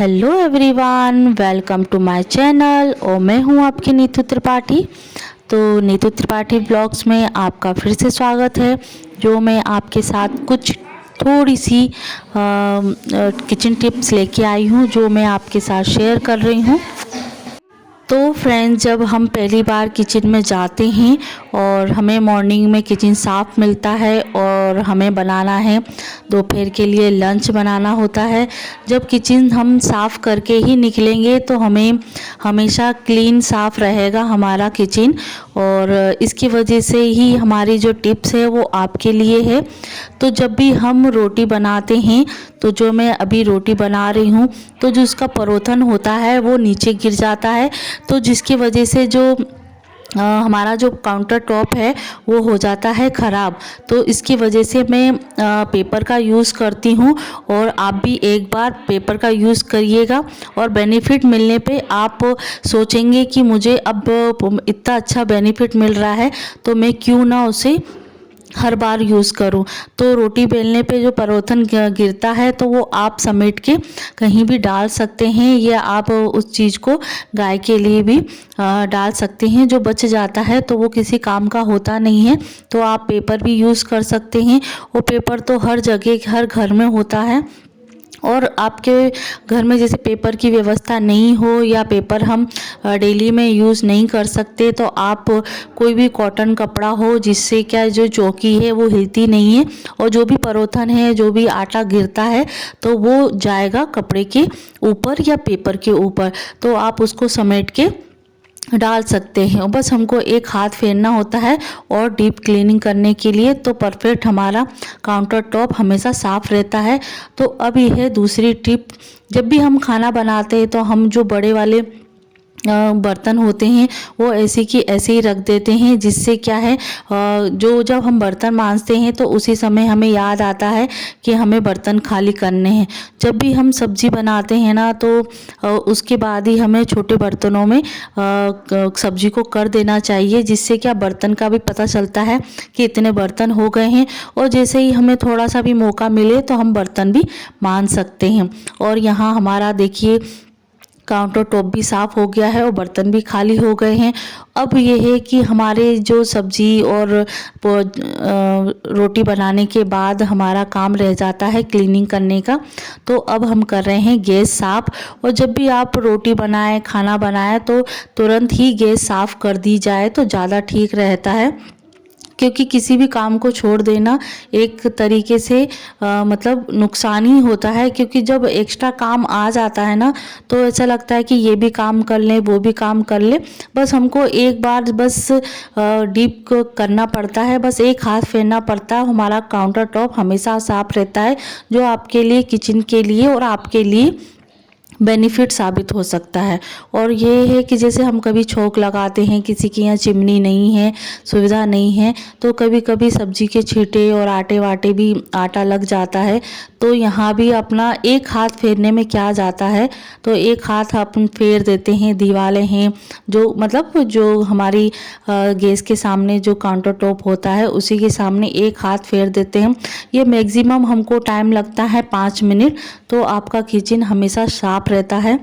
Hello everyone, welcome to my channel. और मैं हूं आपकी नीतू त्रिपाठी। तो नीतू त्रिपाठी ब्लॉग्स में आपका फिर से स्वागत है। जो मैं आपके साथ कुछ थोड़ी सी किचन टिप्स लेके आई हूं, जो मैं आपके साथ शेयर कर रही हूं। तो फ्रेंड्स, जब हम पहली बार किचन में जाते हैं और हमें मॉर्निंग में किचन साफ़ मिलता है और हमें बनाना है दोपहर के लिए लंच बनाना होता है, जब किचन हम साफ़ करके ही निकलेंगे तो हमें हमेशा क्लीन साफ़ रहेगा हमारा किचन। और इसकी वजह से ही हमारी जो टिप्स है वो आपके लिए है। तो जब भी हम रोटी बनाते हैं, तो जो मैं अभी रोटी बना रही हूँ, तो जो उसका परोथन होता है वो नीचे गिर जाता है, तो जिसकी वजह से जो हमारा जो काउंटर टॉप है वो हो जाता है ख़राब। तो इसकी वजह से मैं पेपर का यूज़ करती हूँ, और आप भी एक बार पेपर का यूज़ करिएगा और बेनिफिट मिलने पे आप सोचेंगे कि मुझे अब इतना अच्छा बेनिफिट मिल रहा है तो मैं क्यों ना उसे हर बार यूज़ करूं। तो रोटी बेलने पे जो परोथन गिरता है तो वो आप समेट के कहीं भी डाल सकते हैं, या आप उस चीज़ को गाय के लिए भी डाल सकते हैं। जो बच जाता है तो वो किसी काम का होता नहीं है, तो आप पेपर भी यूज़ कर सकते हैं। वो पेपर तो हर जगह हर घर में होता है। और आपके घर में जैसे पेपर की व्यवस्था नहीं हो, या पेपर हम डेली में यूज़ नहीं कर सकते, तो आप कोई भी कॉटन कपड़ा हो जिससे क्या जो चौकी है वो हिलती नहीं है, और जो भी परोथन है, जो भी आटा गिरता है तो वो जाएगा कपड़े के ऊपर या पेपर के ऊपर, तो आप उसको समेट के डाल सकते हैं। बस हमको एक हाथ फेरना होता है और डीप क्लीनिंग करने के लिए तो परफेक्ट हमारा काउंटर टॉप हमेशा साफ़ रहता है। तो अब ये है दूसरी टिप। जब भी हम खाना बनाते हैं तो हम जो बड़े वाले बर्तन होते हैं वो ऐसे की ऐसे ही रख देते हैं, जिससे क्या है जो जब हम बर्तन मांजते हैं तो उसी समय हमें याद आता है कि हमें बर्तन खाली करने हैं। जब भी हम सब्ज़ी बनाते हैं ना, तो उसके बाद ही हमें छोटे बर्तनों में सब्ज़ी को कर देना चाहिए, जिससे क्या बर्तन का भी पता चलता है कि इतने बर्तन हो गए हैं, और जैसे ही हमें थोड़ा सा भी मौका मिले तो हम बर्तन भी मांज सकते हैं। और यहाँ हमारा देखिए काउंटर टॉप भी साफ़ हो गया है और बर्तन भी खाली हो गए हैं। अब ये है कि हमारे जो सब्ज़ी और रोटी बनाने के बाद हमारा काम रह जाता है क्लीनिंग करने का। तो अब हम कर रहे हैं गैस साफ़। और जब भी आप रोटी बनाएं, खाना बनाएं, तो तुरंत ही गैस साफ़ कर दी जाए तो ज़्यादा ठीक रहता है, क्योंकि किसी भी काम को छोड़ देना एक तरीके से मतलब नुकसान ही होता है। क्योंकि जब एक्स्ट्रा काम आ जाता है ना, तो ऐसा लगता है कि ये भी काम कर लें, वो भी काम कर लें। बस हमको एक बार बस डीप करना पड़ता है, बस एक हाथ फेरना पड़ता है, हमारा काउंटर टॉप हमेशा साफ रहता है, जो आपके लिए, किचन के लिए और आपके लिए बेनिफिट साबित हो सकता है। और ये है कि जैसे हम कभी छोंक लगाते हैं, किसी के यहाँ चिमनी नहीं है, सुविधा नहीं है, तो कभी कभी सब्जी के छींटे और आटे वाटे भी आटा लग जाता है। तो यहाँ भी अपना एक हाथ फेरने में क्या जाता है, तो एक हाथ अपन फेर देते हैं। दीवारें हैं जो मतलब जो हमारी गैस के सामने जो काउंटर टॉप होता है उसी के सामने एक हाथ फेर देते हैं। ये मैक्सिमम हमको टाइम लगता है 5 मिनट, तो आपका किचन हमेशा साफ रहता है।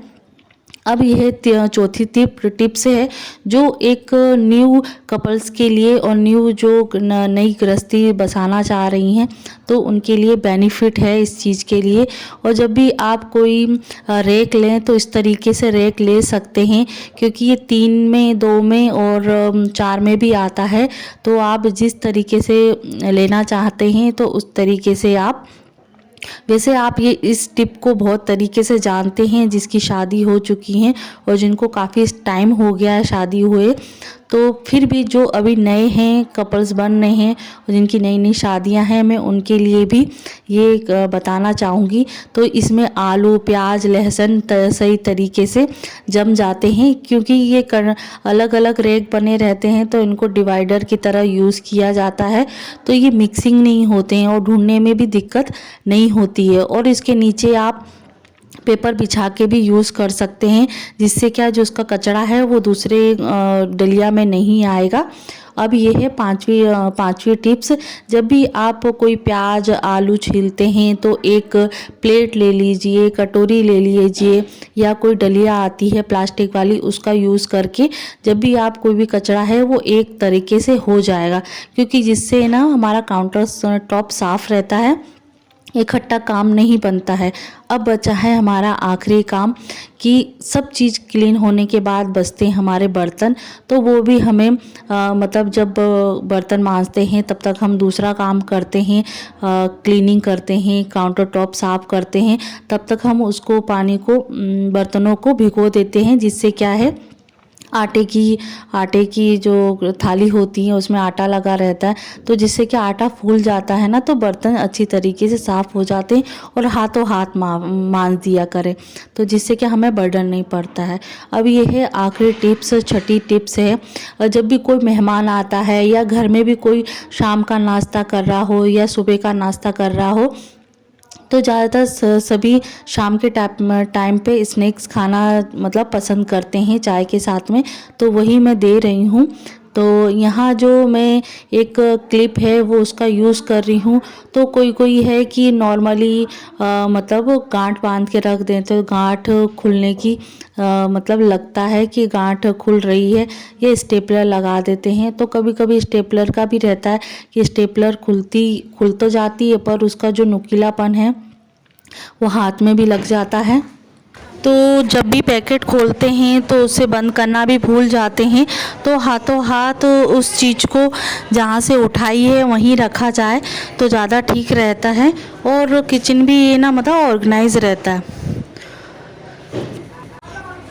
अब यह चौथी टिप्स है, जो एक न्यू कपल्स के लिए और न्यू जो नई गृहस्थी बसाना चाह रही हैं तो उनके लिए बेनिफिट है इस चीज़ के लिए। और जब भी आप कोई रैक लें तो इस तरीके से रैक ले सकते हैं, क्योंकि ये 3 में, 2 में और 4 में भी आता है। तो आप जिस तरीके से लेना चाहते हैं तो उस तरीके से आप, वैसे आप ये इस टिप को बहुत तरीके से जानते हैं जिसकी शादी हो चुकी हैं और जिनको काफ़ी टाइम हो गया है शादी हुए, तो फिर भी जो अभी नए हैं, कपल्स बन रहे हैं और जिनकी नई नई शादियां हैं, मैं उनके लिए भी ये बताना चाहूँगी। तो इसमें आलू, प्याज, लहसुन सही तरीके से जम जाते हैं, क्योंकि ये अलग अलग रैक बने रहते हैं तो इनको डिवाइडर की तरह यूज़ किया जाता है, तो ये मिक्सिंग नहीं होते हैं और ढूंढने में भी दिक्कत नहीं होती है। और इसके नीचे आप पेपर बिछा के भी यूज़ कर सकते हैं, जिससे क्या जो उसका कचरा है वो दूसरे डलिया में नहीं आएगा। अब ये है पांचवी टिप्स। जब भी आप कोई प्याज आलू छीलते हैं तो एक प्लेट ले लीजिए, कटोरी ले लीजिए, या कोई डलिया आती है प्लास्टिक वाली, उसका यूज़ करके जब भी आप कोई भी कचरा है वो एक तरीके से हो जाएगा, क्योंकि जिससे ना हमारा काउंटर टॉप साफ़ रहता है, इकट्ठा काम नहीं बनता है। अब बचा है हमारा आखिरी काम कि सब चीज़ क्लीन होने के बाद बचते हैं हमारे बर्तन, तो वो भी हमें मतलब जब बर्तन मांजते हैं तब तक हम दूसरा काम करते हैं, क्लीनिंग करते हैं, काउंटर टॉप साफ़ करते हैं, तब तक हम उसको पानी को बर्तनों को भिगो देते हैं, जिससे क्या है आटे की जो थाली होती है उसमें आटा लगा रहता है, तो जिससे कि आटा फूल जाता है ना, तो बर्तन अच्छी तरीके से साफ़ हो जाते हैं और हाथों हाथ मांज दिया करें, तो जिससे कि हमें बर्डन नहीं पड़ता है। अब ये है आखिरी टिप्स, छठी टिप्स है। जब भी कोई मेहमान आता है या घर में भी कोई शाम का नाश्ता कर रहा हो या सुबह का नाश्ता कर रहा हो, तो ज़्यादातर सभी शाम के टाइम पे स्नैक्स खाना मतलब पसंद करते हैं चाय के साथ में, तो वही मैं दे रही हूँ। तो यहाँ जो मैं एक क्लिप है वो उसका यूज़ कर रही हूँ। तो कोई है कि नॉर्मली मतलब गांठ बांध के रख दें तो गांठ खुलने की मतलब लगता है कि गांठ खुल रही है, ये स्टेपलर लगा देते हैं। तो कभी कभी स्टेपलर का भी रहता है कि स्टेपलर खुल तो जाती है पर उसका जो नुकीलापन है वो हाथ में भी लग जाता है। तो जब भी पैकेट खोलते हैं तो उसे बंद करना भी भूल जाते हैं, तो हाथों हाथ उस चीज़ को जहाँ से उठाई है वहीं रखा जाए तो ज़्यादा ठीक रहता है, और किचन भी ये ना मतलब ऑर्गेनाइज रहता है।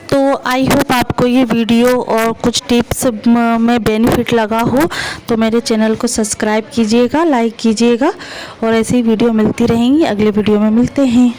तो आई होप आपको ये वीडियो और कुछ टिप्स में बेनिफिट लगा हो, तो मेरे चैनल को सब्सक्राइब कीजिएगा, लाइक कीजिएगा, और ऐसी वीडियो मिलती रहेंगी। अगले वीडियो में मिलते हैं।